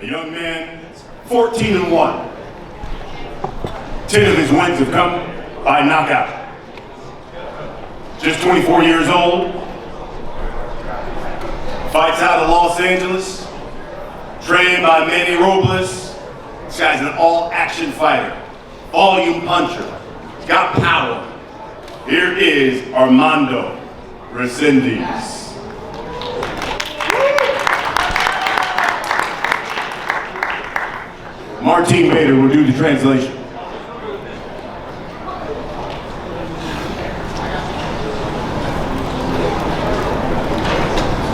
A young man, 14-1. 10 of his wins have come by knockout. Just 24 years old. Fights out of Los Angeles. Trained by Manny Robles. This guy's an all-action fighter. Volume puncher. He's got power. Here is Armando Resendiz. Martin Bader will do the translation.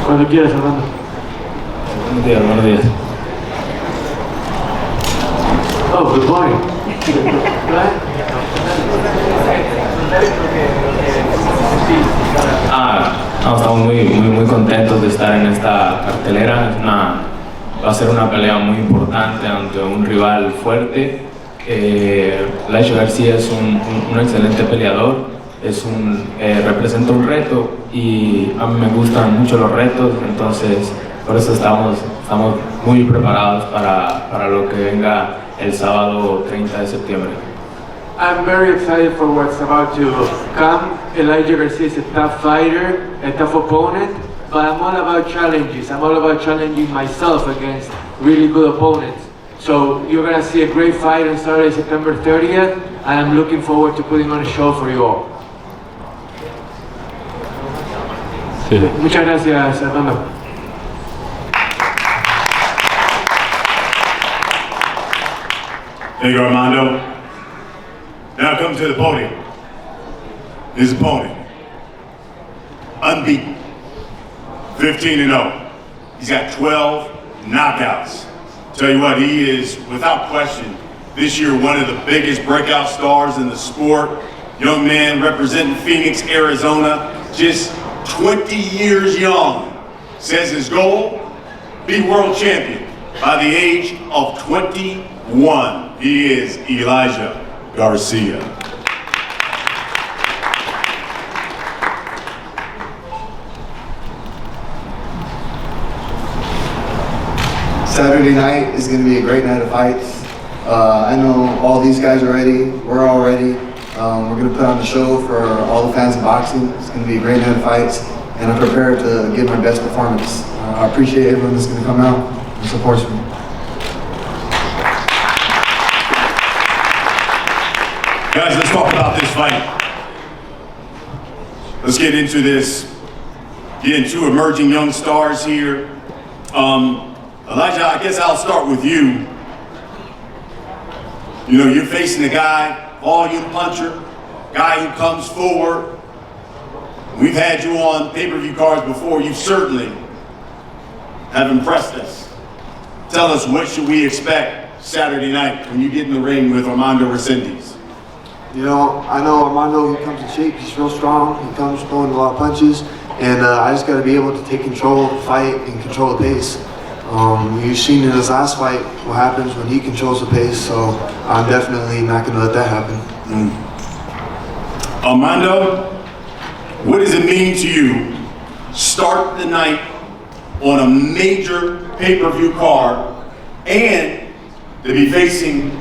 Cuando quieras, Armando. Buenos días, buenos días. Oh, good morning. No, estamos muy contentos de estar en esta cartelera. Va a ser una pelea muy importante ante un rival fuerte. Garcia es un excelente peleador, representa un reto y a mí me gustan mucho los retos, entonces por eso estamos muy preparados para lo que venga el sábado 30 de septiembre. I'm very excited for what's about to come. Elijah Garcia is a tough fighter, a tough opponent, but I'm all about challenges. I'm all about challenging myself against really good opponents. So you're gonna see a great fight on Saturday, September 30th, and I'm looking forward to putting on a show for you all. Sí. Muchas gracias, Armando. Thank you, Armando. Now come to the podium. His opponent, unbeaten, 15-0. He's got 12 knockouts. Tell you what, he is, without question, this year one of the biggest breakout stars in the sport. Young man representing Phoenix, Arizona, just 20 years young. Says his goal, be world champion by the age of 21. He is Elijah Garcia. Saturday night is going to be a great night of fights. I know all these guys are ready. We're all ready. We're going to put on the show for all the fans of boxing. It's going to be a great night of fights, and I'm prepared to give my best performance. I appreciate everyone that's going to come out and supports me. Guys, let's talk about this fight. Let's get into this. Getting two emerging young stars here. Elijah, I guess I'll start with you. You know, you're facing a guy, volume puncher, guy who comes forward. We've had you on pay-per-view cards before. You certainly have impressed us. Tell us, what should we expect Saturday night when you get in the ring with Armando Resendiz? You know, I know Armando, he comes in shape, he's real strong, he comes throwing a lot of punches, and I just got to be able to take control of the fight and control the pace. You've seen in his last fight what happens when he controls the pace, so I'm definitely not going to let that happen. Armando, what does it mean to you start the night on a major pay-per-view card and to be facing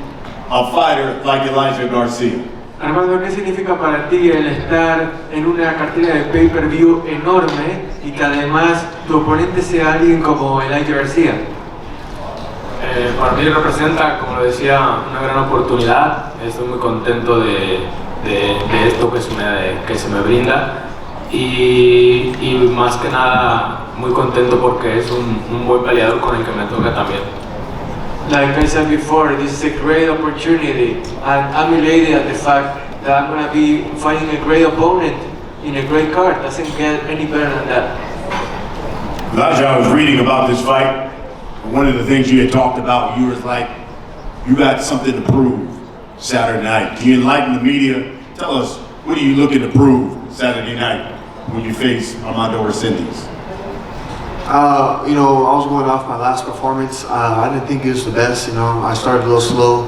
a fighter like Elijah Garcia? Armando, ¿qué significa para ti el estar en una cartera de pay-per-view enorme y que además tu oponente sea alguien como Elijah Garcia? Para mí representa, como lo decía, una gran oportunidad. Estoy muy contento de esto que se me brinda y más que nada muy contento porque es un buen peleador con el que me toca también. Like I said before, this is a great opportunity, and I'm elated at the fact that I'm going to be fighting a great opponent in a great card. Doesn't get any better than that. Elijah, I was reading about this fight. One of the things you had talked about, you was like, you got something to prove Saturday night. Can you enlighten the media? Tell us, what are you looking to prove Saturday night when you face Armando Resendiz? You know, I was going off my last performance. I didn't think it was the best. You know, I started a little slow,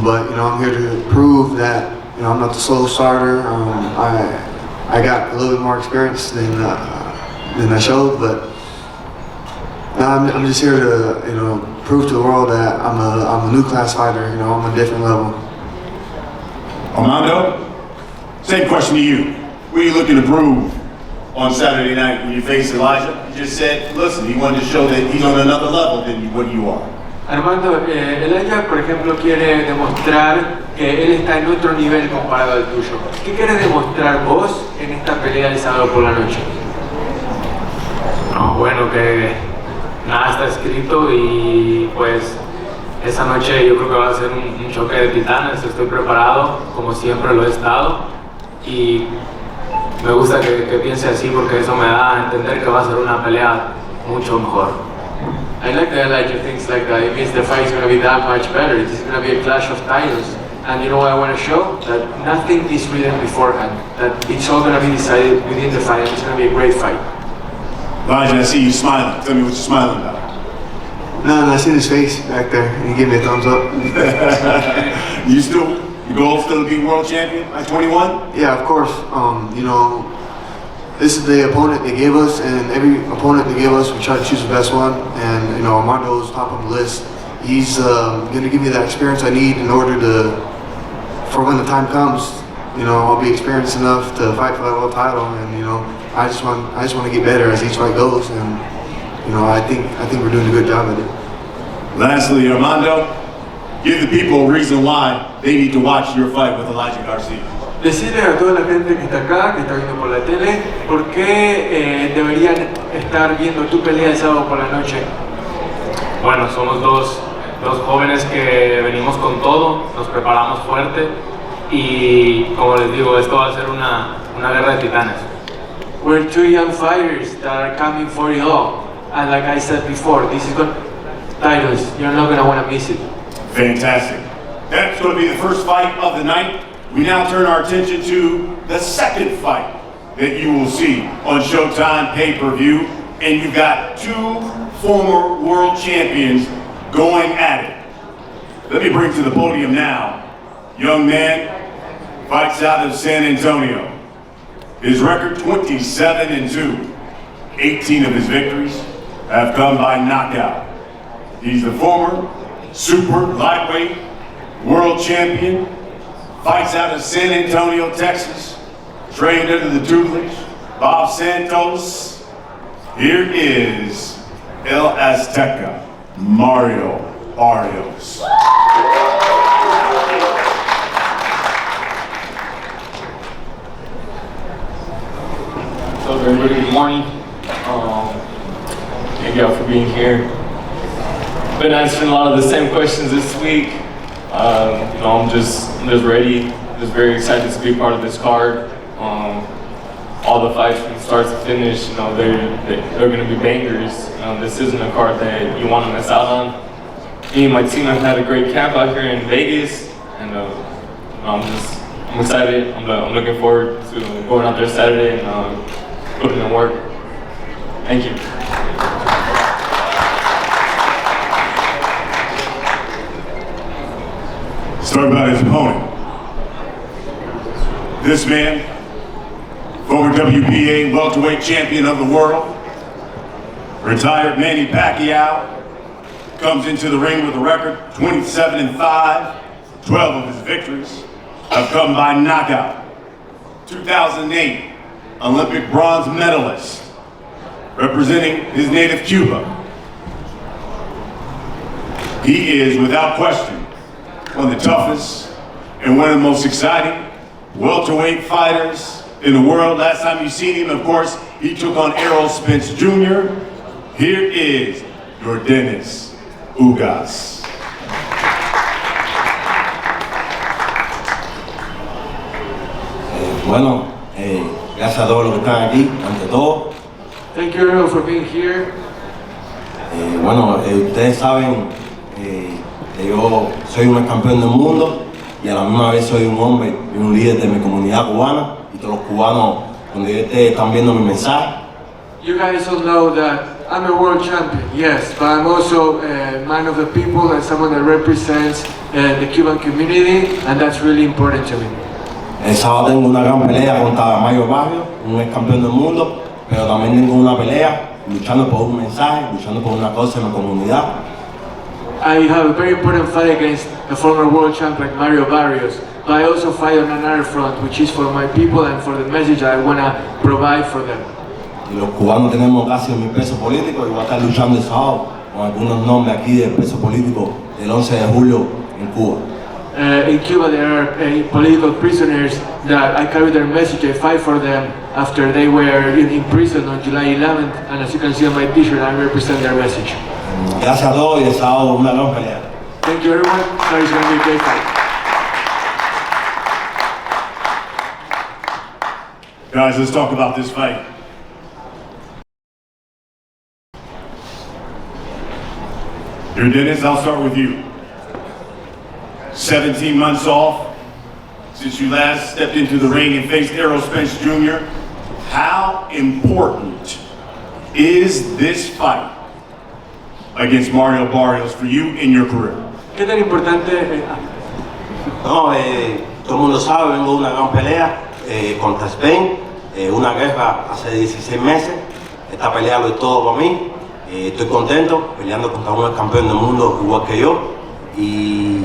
but you know, I'm here to prove that you know I'm not the slow starter. I got a little bit more experience than I showed, but I'm just here to, prove to the world that I'm a new class fighter. I'm a different level. Armando, same question to you. What are you looking to prove on Saturday night when you face Elijah? You just said, listen, he wanted to show that he's on another level than what you are. Armando, Elijah, por ejemplo, quiere demostrar que él está en otro nivel comparado al tuyo. ¿Qué quieres demostrar vos en esta pelea del sábado por la noche? No, bueno, que nada está escrito y pues esa noche yo creo que va a ser un choque de titanes. Estoy preparado, como siempre lo he estado, y me gusta que piense así porque eso me da a entender que va a ser una pelea mucho mejor. I like that Elijah thinks like that. It means the fight is going to be that much better. It's going to be a clash of titles. And you know what I want to show? That nothing is written beforehand. That it's all going to be decided within the fight. It's going to be a great fight. Elijah, I see you smiling. Tell me what you're smiling about. No, I seen his face back there, and he gave me a thumbs up. Your goal still to be world champion by 21? Yeah, of course. This is the opponent they gave us, and every opponent they gave us, we try to choose the best one. And Armando's top on the list. He's going to give me that experience I need in order for when the time comes, I'll be experienced enough to fight for that world title. And I just want to get better as each fight goes. And I think we're doing a good job at it. Lastly, Armando, give the people a reason why they need to watch your fight with Elijah Garcia. Decirle a toda la gente que está acá, que está viendo por la tele, por qué deberían estar viendo tu pelea el sábado por la noche. Bueno, somos dos jóvenes que venimos con todo, nos preparamos fuerte y como les digo, esto va a ser una guerra de titanes. We're two young fighters that are coming for it all. And like I said before, this is going titles. You're not going to want to miss it. Fantastic. That's going to be the first fight of the night. We now turn our attention to the second fight that you will see on Showtime pay-per-view. And you've got two former world champions going at it. Let me bring to the podium now, young man, fights out of San Antonio. His record 27-2. 18 of his victories have come by knockout. He's the former super lightweight world champion, fights out of San Antonio, Texas, trained under the tutelage Bob Santos. Here is El Azteca, Mario Barrios. What's up, everybody? Good morning. Thank y'all for being here. Been answering a lot of the same questions this week. I'm just ready. Just very excited to be part of this card. All the fights from start to finish, they're going to be bangers. This isn't a card that you want to miss out on. Me and my team have had a great camp out here in Vegas, and I'm excited. I'm looking forward to going out there Saturday and putting in work. Thank you. Start about his opponent. This man, former WBA welterweight champion of the world, retired Manny Pacquiao, comes into the ring with a record 27-5. 12 of his victories have come by knockout. 2008 Olympic bronze medalist, representing his native Cuba. He is, without question, one of the toughest and one of the most exciting welterweight fighters in the world. Last time you seen him, of course, he took on Errol Spence Jr. Here is Jermell Ugas. Gracias a todos los que están aquí, ante todo. Thank you everyone for being here. Ustedes saben que yo soy un campeón del mundo y a la misma vez soy un hombre y un líder de mi comunidad cubana, y todos los cubanos donde ustedes están viendo mi mensaje. You guys all know that I'm a world champion, yes, but I'm also a man of the people and someone that represents the Cuban community, and that's really important to me. El sábado tengo una gran pelea contra Mario Barrios, un ex campeón del mundo, pero también tengo una pelea luchando por un mensaje, luchando por una cosa en la comunidad. I have a very important fight against a former world champion like Mario Barrios, but I also fight on another front, which is for my people and for the message that I want to provide for them. Y los cubanos tenemos casi mi peso político y voy a estar luchando el sábado con algunos nombres aquí del peso político del 11 de julio en Cuba. In Cuba there are political prisoners that I carry their message, I fight for them after they were in prison on July 11th, and as you can see on my t-shirt, I represent their message. Gracias a todos y el sábado una gran pelea. Thank you everyone, so it's going to be a great fight. Guys, let's talk about this fight. Jermell, I'll start with you. 17 months off since you last stepped into the ring and faced Errol Spence Jr. How important is this fight against Mario Barrios for you in your career? ¿Qué tan importante? No, todo el mundo sabe, vengo de una gran pelea contra Spain, una guerra hace 16 meses. Esta pelea lo es todo para mí. Estoy contento peleando contra un campeón del mundo igual que yo y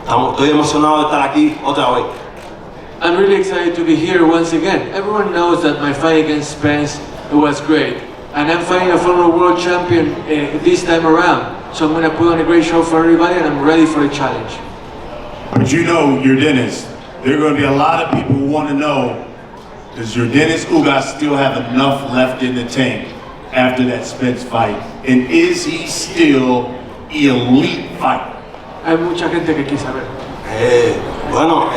estoy emocionado de estar aquí otra vez. I'm really excited to be here once again. Everyone knows that my fight against Spence was great, and I'm fighting a former world champion this time around. So I'm going to put on a great show for everybody, and I'm ready for the challenge. But you know, Jermell, there are going to be a lot of people who want to know, does Jermell Ugas still have enough left in the tank after that Spence fight? And is he still elite fighter? Hay mucha gente que quiere saber. Bueno,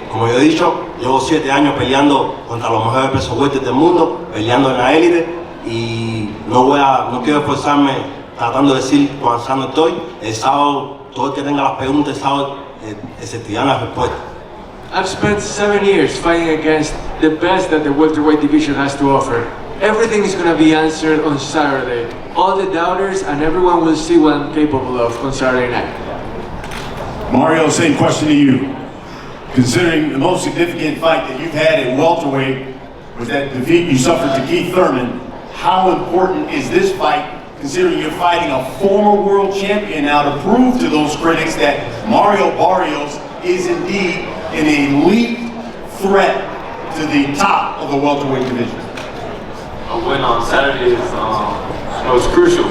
como yo he dicho, llevo 7 años peleando contra los mejores pesos fuertes del mundo, peleando en la élite y no quiero esforzarme tratando de decir cuán sano estoy. El sábado, todo el que tenga las preguntas, el sábado se te dan las respuestas. I've spent 7 years fighting against the best that the welterweight division has to offer. Everything is going to be answered on Saturday. All the doubters and everyone will see what I'm capable of on Saturday night. Mario, same question to you. Considering the most significant fight that you've had at welterweight was that defeat you suffered to Keith Thurman, how important is this fight, considering you're fighting a former world champion now, to prove to those critics that Mario Barrios is indeed an elite threat to the top of the welterweight division? A win on Saturday is crucial.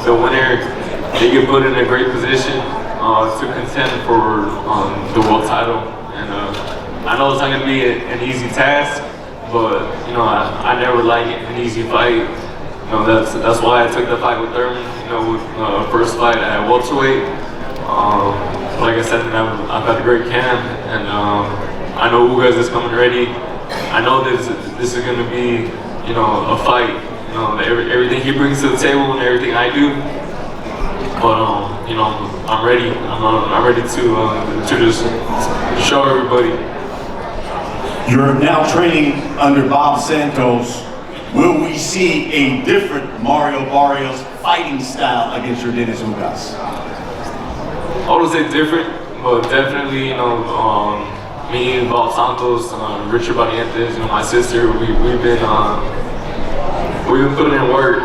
The winner, they get put in a great position to contend for the world title, and I know it's not going to be an easy task, but I never like an easy fight. That's why I took the fight with Thurman. With first fight at welterweight. Like I said, I've had a great camp, and I know Ugas is coming ready. I know this is going to be a fight. Everything he brings to the table and everything I do. But I'm ready. I'm ready to just show everybody. You're now training under Bob Santos. Will we see a different Mario Barrios fighting style against Jermell Ugas? I would say different, but definitely me and Bob Santos, Richard Barrios, my sister, we've been putting in work.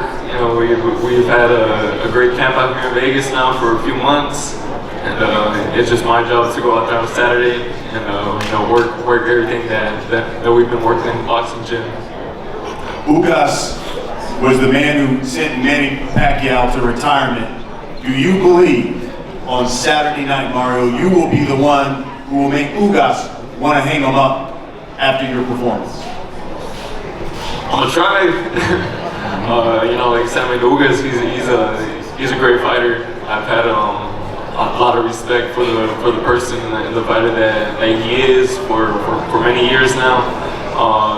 We've had a great camp out here in Vegas now for a few months, and it's just my job to go out there on Saturday and work everything that we've been working in the boxing gym. Ugas was the man who sent Manny Pacquiao to retirement. Do you believe on Saturday night, Mario, you will be the one who will make Ugas want to hang him up after your performance? I'm gonna try. Like Sammy Ugas, he's a great fighter. I've had a lot of respect for the person and the fighter that he is for many years now.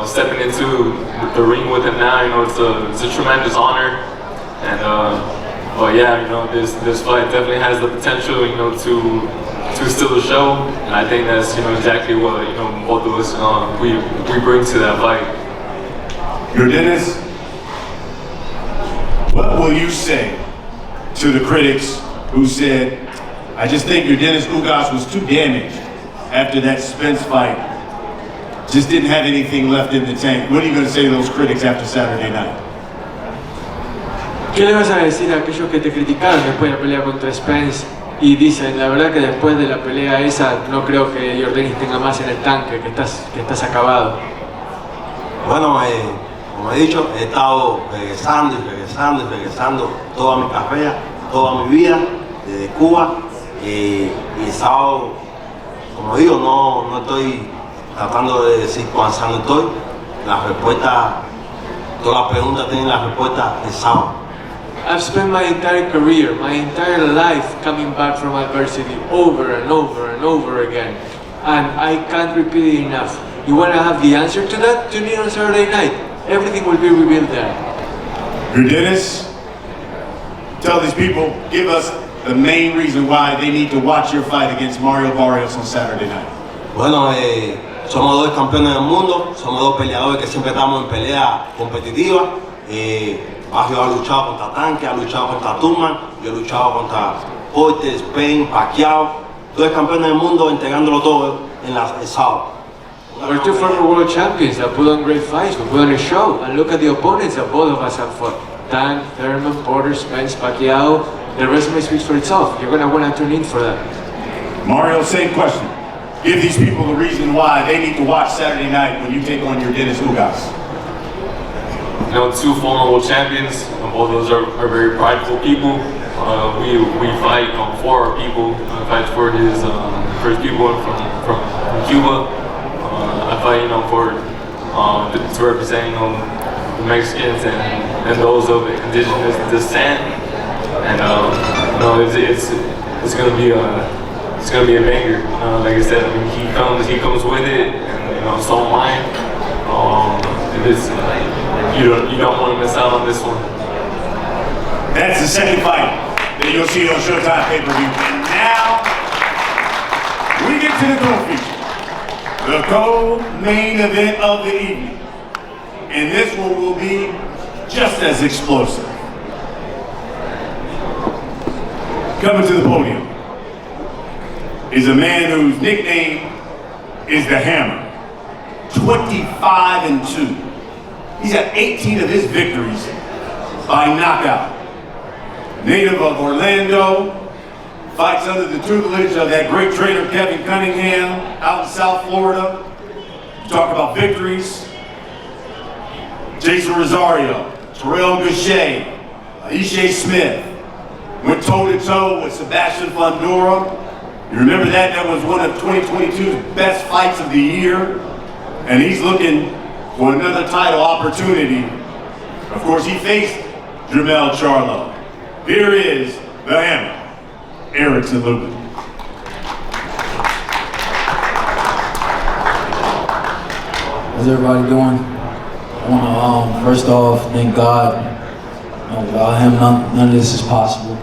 Stepping into the ring with him now, it's a tremendous honor. And but yeah, this fight definitely has the potential, to steal the show. And I think that's exactly what both of us we bring to that fight. Jermell, what will you say to the critics who said, I just think Jermell Ugas was too damaged after that Spence fight, just didn't have anything left in the tank? What are you going to say to those critics after Saturday night? ¿Qué le vas a decir a aquellos que te criticaron después de la pelea contra Spence y dicen, la verdad que después de la pelea esa no creo que Jermell tenga más en el tanque, que estás acabado? Bueno, como he dicho, he estado regresando toda mi carrera, toda mi vida, desde Cuba, y he estado, como digo, no estoy tratando de decir cuán sano estoy. La respuesta, todas las preguntas tienen la respuesta el sábado. I've spent my entire career, my entire life coming back from adversity over and over and over again. And I can't repeat it enough. You want to have the answer to that? Tune in on Saturday night. Everything will be revealed there. Dennis, tell these people, give us the main reason why they need to watch your fight against Mario Barrios on Saturday night. Bueno, somos dos campeones del mundo, somos dos peleadores que siempre estamos en pelea competitiva. Barrios ha luchado contra Tanque, ha luchado contra Turman, yo he luchado contra Porter, Spain, Pacquiao. Dos campeones del mundo integrándolo todo en el sábado. We're two former world champions that put on great fights, we put on a show, and look at the opponents that both of us have fought. Tank, Thurman, Porter, Spence, Pacquiao. The resume speaks for itself. You're going to want to tune in for that. Mario, same question. Give these people the reason why they need to watch Saturday night when you take on your Dennis Ugas. You know, two former world champions, and both of those are very prideful people. We fight for our people. I fight for his people from Cuba. I fight, you know, to represent, you know, the Mexicans and those of indigenous descent. And you know, it's gonna be a banger. Like I said, I mean, he comes with it, and you know, so am I. You don't want to miss out on this one. That's the second fight that you'll see on Showtime pay-per-view. And now, we get to the co-feature. The co-main event of the evening. And this one will be just as explosive. Coming to the podium is a man whose nickname is the Hammer. 25-2. He's had 18 of his victories by knockout. Native of Orlando, fights under the tutelage of that great trainer Kevin Cunningham out in South Florida. Talk about victories. Jason Rosario, Terrell Gaucher, Ishe Smith, went toe-to-toe with Sebastian Fundora. You remember that? That was one of 2022's best fights of the year. And he's looking for another title opportunity. Of course, he faced Jermell Charlo. Here is the Hammer, Erickson Lubin. How's everybody doing? I want to first off thank God. Without him, none of this is possible.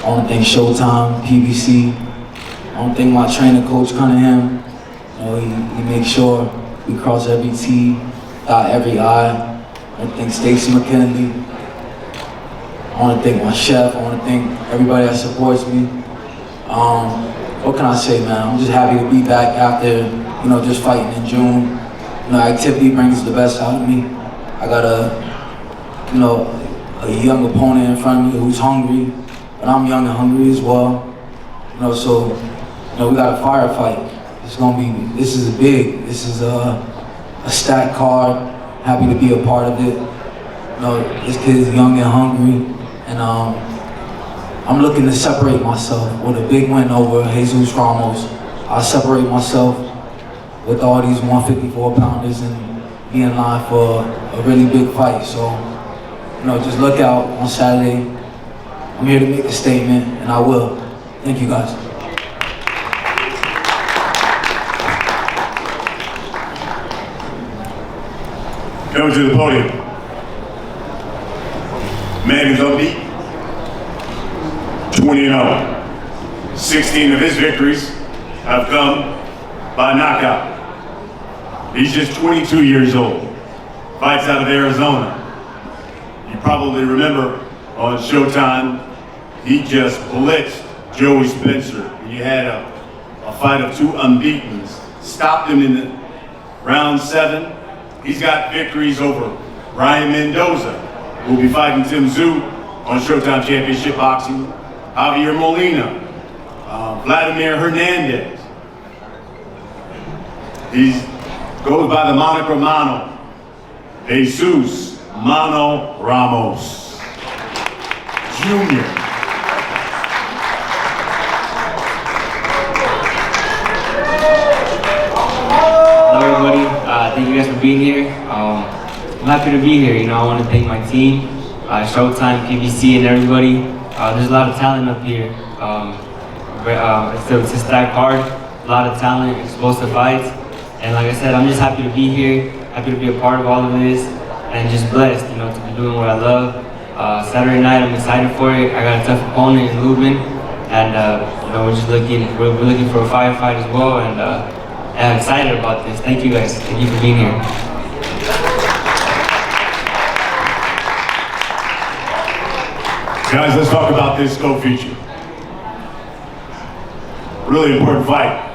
I want to thank Showtime, PBC. I want to thank my trainer, Coach Cunningham. He makes sure we cross every T, dot every I. I want to thank Stacey McKinley. I want to thank my chef. I want to thank everybody that supports me. What can I say, man? I'm just happy to be back after, just fighting in June. Activity brings the best out of me. I got a young opponent in front of me who's hungry, but I'm young and hungry as well. So we got a firefight. This is a stacked card. Happy to be a part of it. This kid is young and hungry, and I'm looking to separate myself with a big win over Jesus Ramos. I'll separate myself with all these 154-pounders and be in line for a really big fight. So, just look out on Saturday. I'm here to make a statement, and I will. Thank you, guys. Coming to the podium, man who's unbeaten, 20-0. 16 of his victories have come by knockout. He's just 22 years old, fights out of Arizona. You probably remember on Showtime, he just blitzed Joey Spencer. You had a fight of two unbeatens, stopped him in the round 7. He's got victories over Ryan Mendoza, who will be fighting Tim Tszyu on Showdown Championship Boxing, Javier Molina, Vladimir Hernandez. He goes by the moniker Mano. Jesus Mano Ramos Jr. Hello everybody, thank you guys for being here. I'm happy to be here. You know, I want to thank my team, Showtime, PBC, and everybody. There's a lot of talent up here. It's a stacked card, a lot of talent, explosive fights. And like I said, I'm just happy to be here, happy to be a part of all of this, and just blessed, you know, to be doing what I love. Saturday night, I'm excited for it. I got a tough opponent in Lubin, and you know, we're looking for a firefight as well, and I'm excited about this. Thank you guys. Thank you for being here. Guys, let's talk about this co-feature. Really important fight.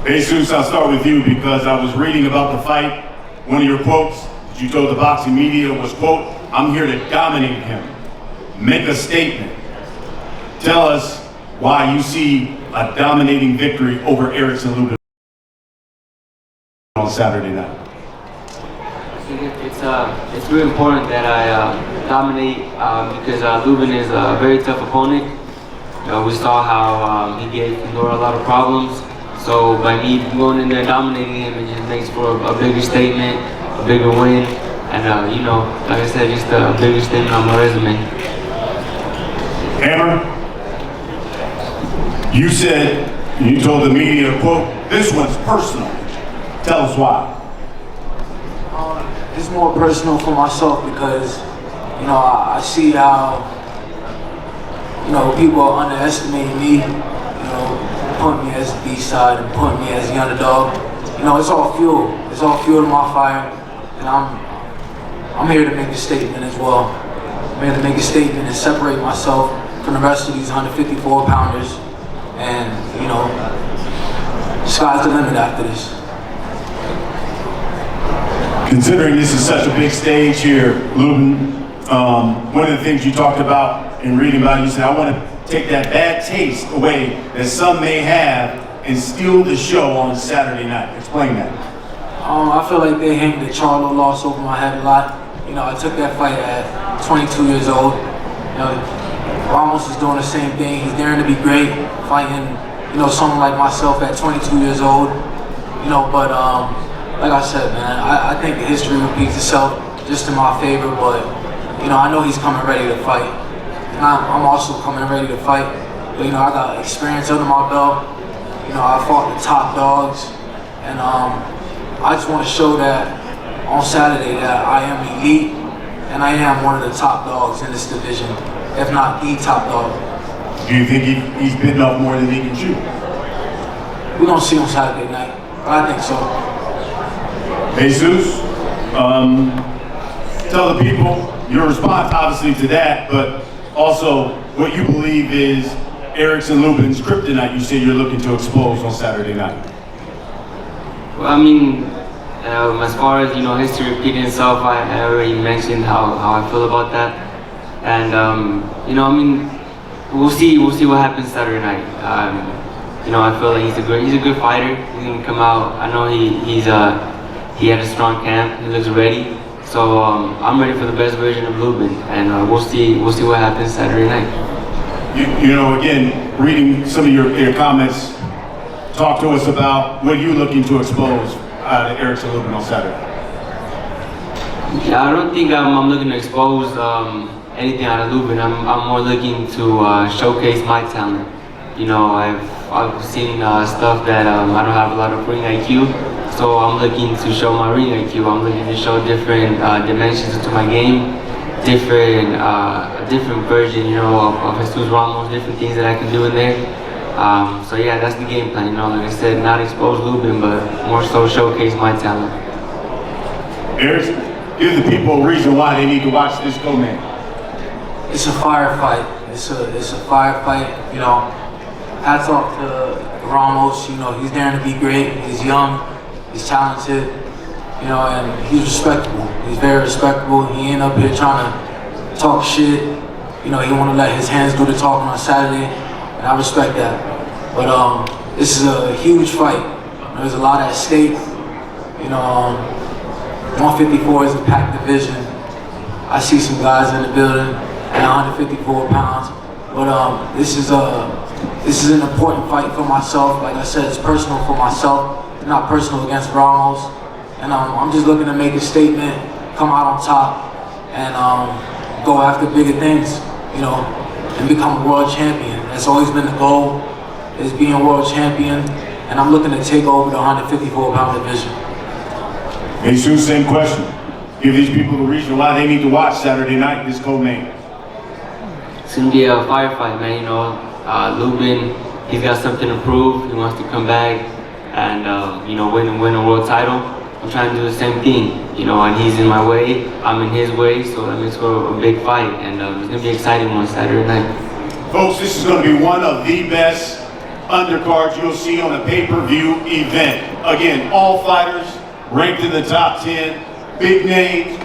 Jesus, I'll start with you because I was reading about the fight. One of your quotes that you told the boxing media was, quote, "I'm here to dominate him, make a statement." Tell us why you see a dominating victory over Erickson Lubin on Saturday night. It's really important that I dominate because Lubin is a very tough opponent. We saw how he gave Pandora a lot of problems. So by me going in there dominating him, it just makes for a bigger statement, a bigger win, and you know, like I said, just a bigger statement on my resume. Hammer, you said, you told the media, quote, "This one's personal." Tell us why. It's more personal for myself because, you know, I see how, you know, people are underestimating me, you know, putting me as the B-side and putting me as the underdog. You know, it's all fuel. It's all fuel to my fire, and I'm here to make a statement as well. I'm here to make a statement and separate myself from the rest of these 154 pounders, and, you know, sky's the limit after this. Considering this is such a big stage here, Lubin, one of the things you talked about in reading about it, you said, "I want to take that bad taste away that some may have and steal the show on Saturday night." Explain that. I feel like they hang the Charlo loss over my head a lot. You know, I took that fight at 22 years old. You know, Ramos is doing the same thing. He's daring to be great, fighting, you know, someone like myself at 22 years old. You know, but like I said, man, I think the history repeats itself just in my favor, but, you know, I know he's coming ready to fight. And I'm also coming ready to fight. But, you know, I got experience under my belt. You know, I fought the top dogs. And I just want to show that on Saturday that I am elite and I am one of the top dogs in this division, if not the top dog. Do you think he's bitten off more than he can chew? We're going to see on Saturday night, but I think so. Jesus, tell the people your response obviously to that, but also what you believe is Erickson Lubin's kryptonite you say you're looking to expose on Saturday night. Well, I mean, as far as, you know, history repeating itself, I already mentioned how I feel about that. And, you know, I mean, we'll see what happens Saturday night. You know, I feel like he's a good fighter. He's gonna come out. I know he had a strong camp. He looks ready. So I'm ready for the best version of Lubin, and we'll see what happens Saturday night. You know, again, reading some of your comments, talk to us about what you're looking to expose out of Erickson Lubin on Saturday. Yeah, I don't think I'm looking to expose anything out of Lubin. I'm more looking to showcase my talent. You know, I've seen stuff that I don't have a lot of ring IQ, so I'm looking to show my ring IQ. I'm looking to show different dimensions to my game, different version, you know, of Jesus Ramos, different things that I can do in there. So yeah, that's the game plan. You know, like I said, not expose Lubin, but more so showcase my talent. Erickson, give the people a reason why they need to watch this co-main. It's a firefight. It's a firefight. You know, hats off to Ramos. You know, he's daring to be great. He's young. He's talented. You know, and he's respectable. He's very respectable. He ain't up here trying to talk shit. You know, he want to let his hands do the talking on Saturday, and I respect that. But this is a huge fight. There's a lot at stake. You know, 154 is a packed division. I see some guys in the building at 154 pounds. But this is an important fight for myself. Like I said, it's personal for myself, not personal against Ramos. And I'm just looking to make a statement, come out on top, and go after bigger things, you know, and become a world champion. That's always been the goal, is being a world champion. And I'm looking to take over the 154-pound division. Jesus, same question. Give these people the reason why they need to watch Saturday night, this co-main. It's gonna be a firefight, man. You know, Lubin, he's got something to prove. He wants to come back and you know, win a world title. I'm trying to do the same thing, you know, and he's in my way, I'm in his way, so that makes for a big fight, and it's gonna be exciting on Saturday night. Folks, this is going to be one of the best undercards you'll see on a pay-per-view event. Again, all fighters ranked in the top 10, big names,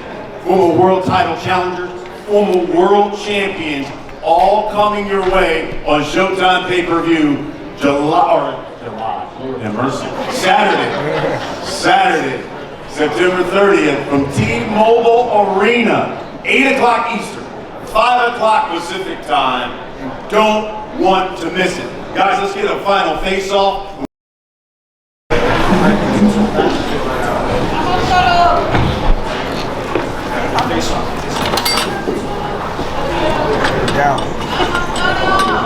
former world title challengers, former world champions, all coming your way on Showtime pay-per-view Saturday, September 30th from T-Mobile Arena, 8 o'clock Eastern, 5 o'clock Pacific time. You don't want to miss it. Guys, let's get a final face-off.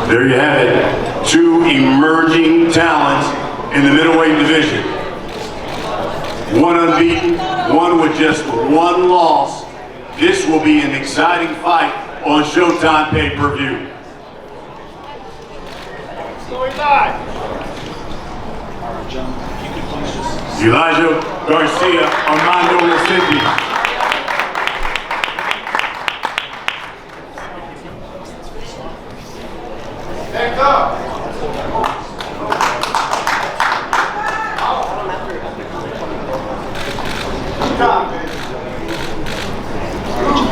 There you have it. Two emerging talents in the middleweight division. One unbeaten, one with just one loss. This will be an exciting fight on Showtime pay-per-view. Elijah Garcia, Armando Resendiz. Next up.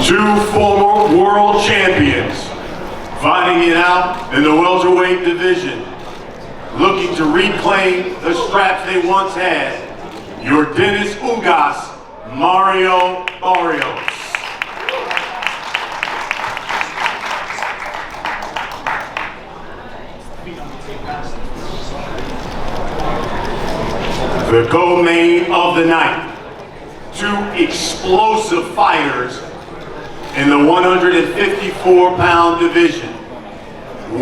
Two former world champions fighting it out in the welterweight division, looking to reclaim the straps they once had. Your Dennis Ugas, Mario Barrios. The co-main of the night. Two explosive fighters in the 154-pound division.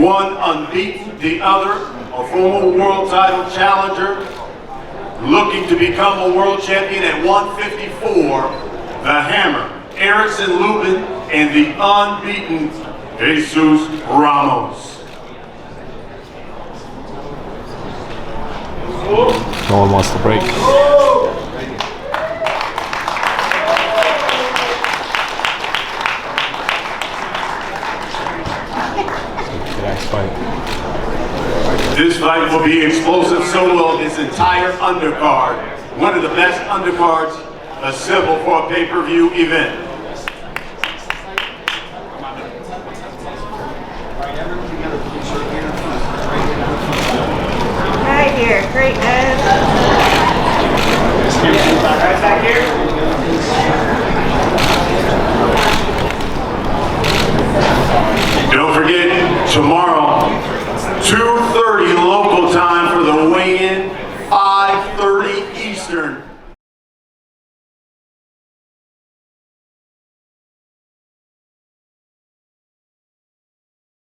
One unbeaten, the other a former world title challenger, looking to become a world champion at 154. The Hammer, Erickson Lubin, and the unbeaten Jesus Ramos. No one wants to break. This fight will be explosive, so will this entire undercard. One of the best undercards assembled for a pay-per-view event. Right here, great man. Right back here. Don't forget, tomorrow, 2:30 local.